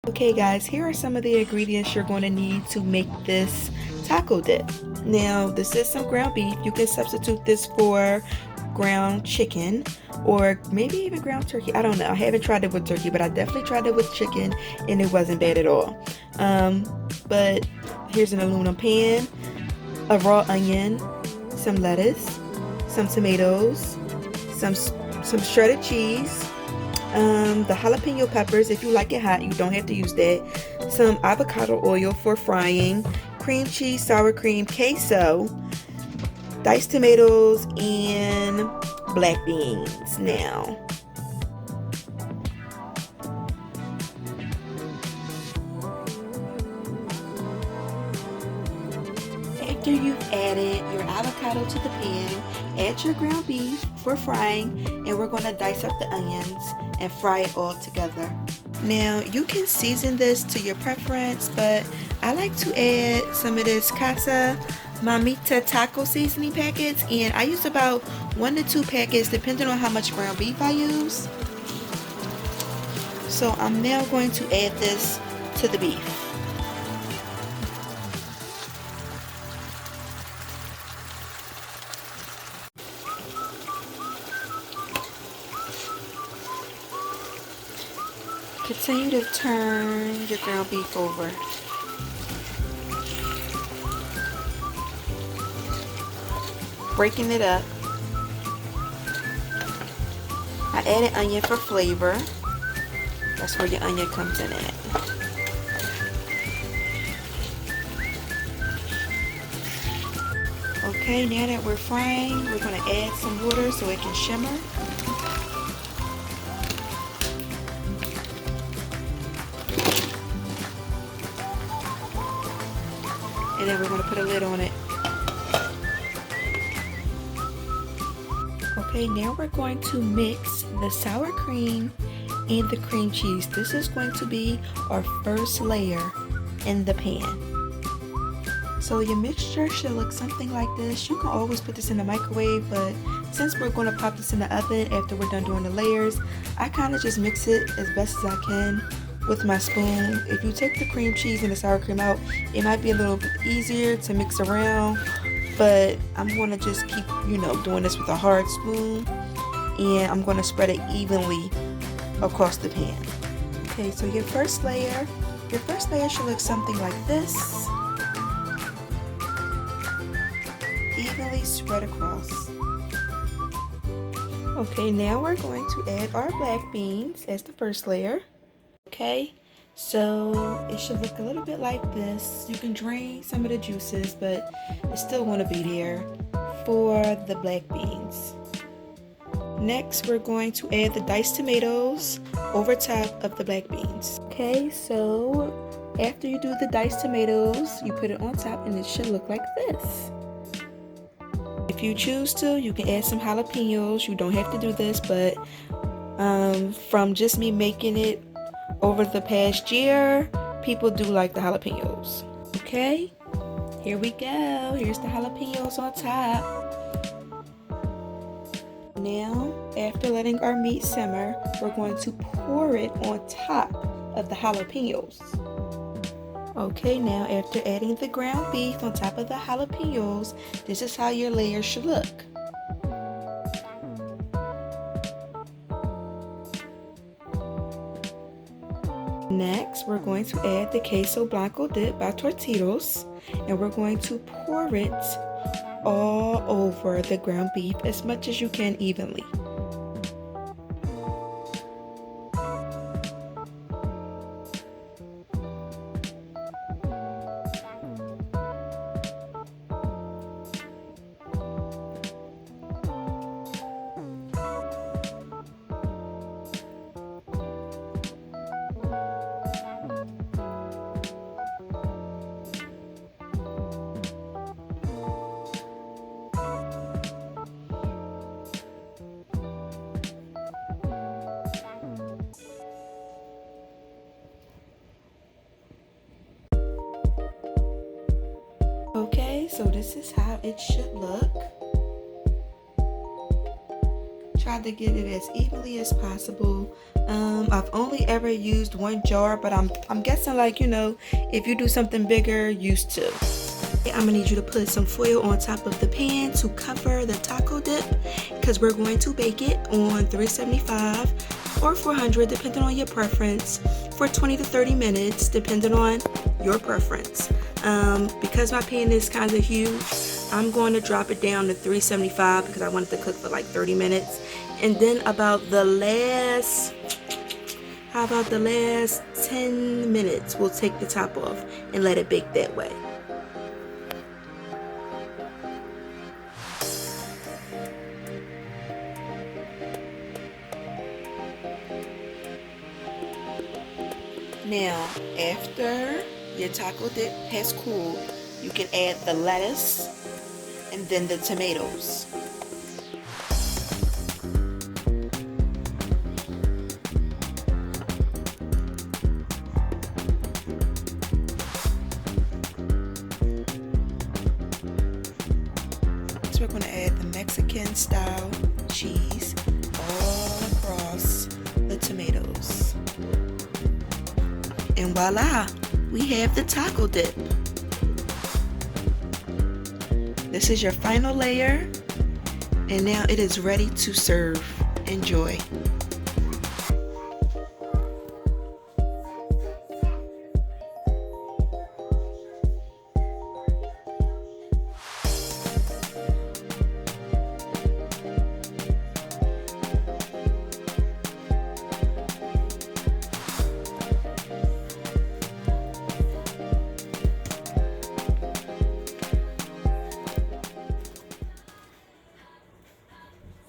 Okay guys, here are some of the ingredients you're going to need to make this taco dip. Now this is some ground beef. You can substitute this for ground chicken or maybe even ground turkey. I don't know. I haven't tried it with turkey, but I definitely tried it with chicken and it wasn't bad at all. But here's an aluminum pan, a raw onion, some lettuce, some tomatoes, some shredded cheese, the jalapeno peppers. If you like it hot, you don't have to use that. Some avocado oil for frying, cream cheese, sour cream, queso, diced tomatoes, and black beans. Now, after you've added your avocado to the pan, add your ground beef for frying, and we're going to dice up the onions and fry it all together. Now you can season this to your preference, but I like to add some of this Casa Mamita taco seasoning packets, and I use about 1 to 2 packets depending on how much ground beef I use. So I'm now going to add this to the beef. Continue to turn your ground beef over. Breaking it up. I added onion for flavor. That's where your onion comes in at. Okay, now that we're frying, we're going to add some water so it can shimmer. And then we're going to put a lid on it. Okay, now we're going to mix the sour cream and the cream cheese. This is going to be our first layer in the pan. So your mixture should look something like this. You can always put this in the microwave, but since we're going to pop this in the oven after we're done doing the layers, I kind of just mix it as best as I can with my spoon. If you take the cream cheese and the sour cream out, it might be a little bit easier to mix around, but I'm going to just keep, doing this with a hard spoon, and I'm going to spread it evenly across the pan. Okay, so your first layer should look something like this, evenly spread across. Okay, now we're going to add our black beans as the first layer. Okay, so it should look a little bit like this. You can drain some of the juices, but it's still going to be there for the black beans. Next, we're going to add the diced tomatoes over top of the black beans. Okay, so after you do the diced tomatoes, you put it on top and it should look like this. If you choose to, you can add some jalapenos. You don't have to do this, but from just me making it over the past year, people do like the jalapenos. Okay, here we go. Here's the jalapenos on top. Now, after letting our meat simmer, we're going to pour it on top of the jalapenos. Okay, now after adding the ground beef on top of the jalapenos, this is how your layers should look. Next, we're going to add the queso blanco dip by Tortitos, and we're going to pour it all over the ground beef as much as you can evenly. Okay, so this is how it should look. Try tried to get it as evenly as possible. I've only ever used one jar, but I'm guessing, like, you know, if you do something bigger, use two. I'm gonna need you to put some foil on top of the pan to cover the taco dip, because we're going to bake it on 375 or 400 depending on your preference for 20 to 30 minutes depending on your preference. Because my pan is kind of huge, I'm going to drop it down to 375 because I want it to cook for like 30 minutes. And then about the last 10 minutes, we'll take the top off and let it bake that way. Now, after your taco dip has cooled, you can add the lettuce and then the tomatoes. So we're going to add the Mexican style cheese all across the tomatoes. And voila, we have the taco dip. This is your final layer, and now it is ready to serve. Enjoy.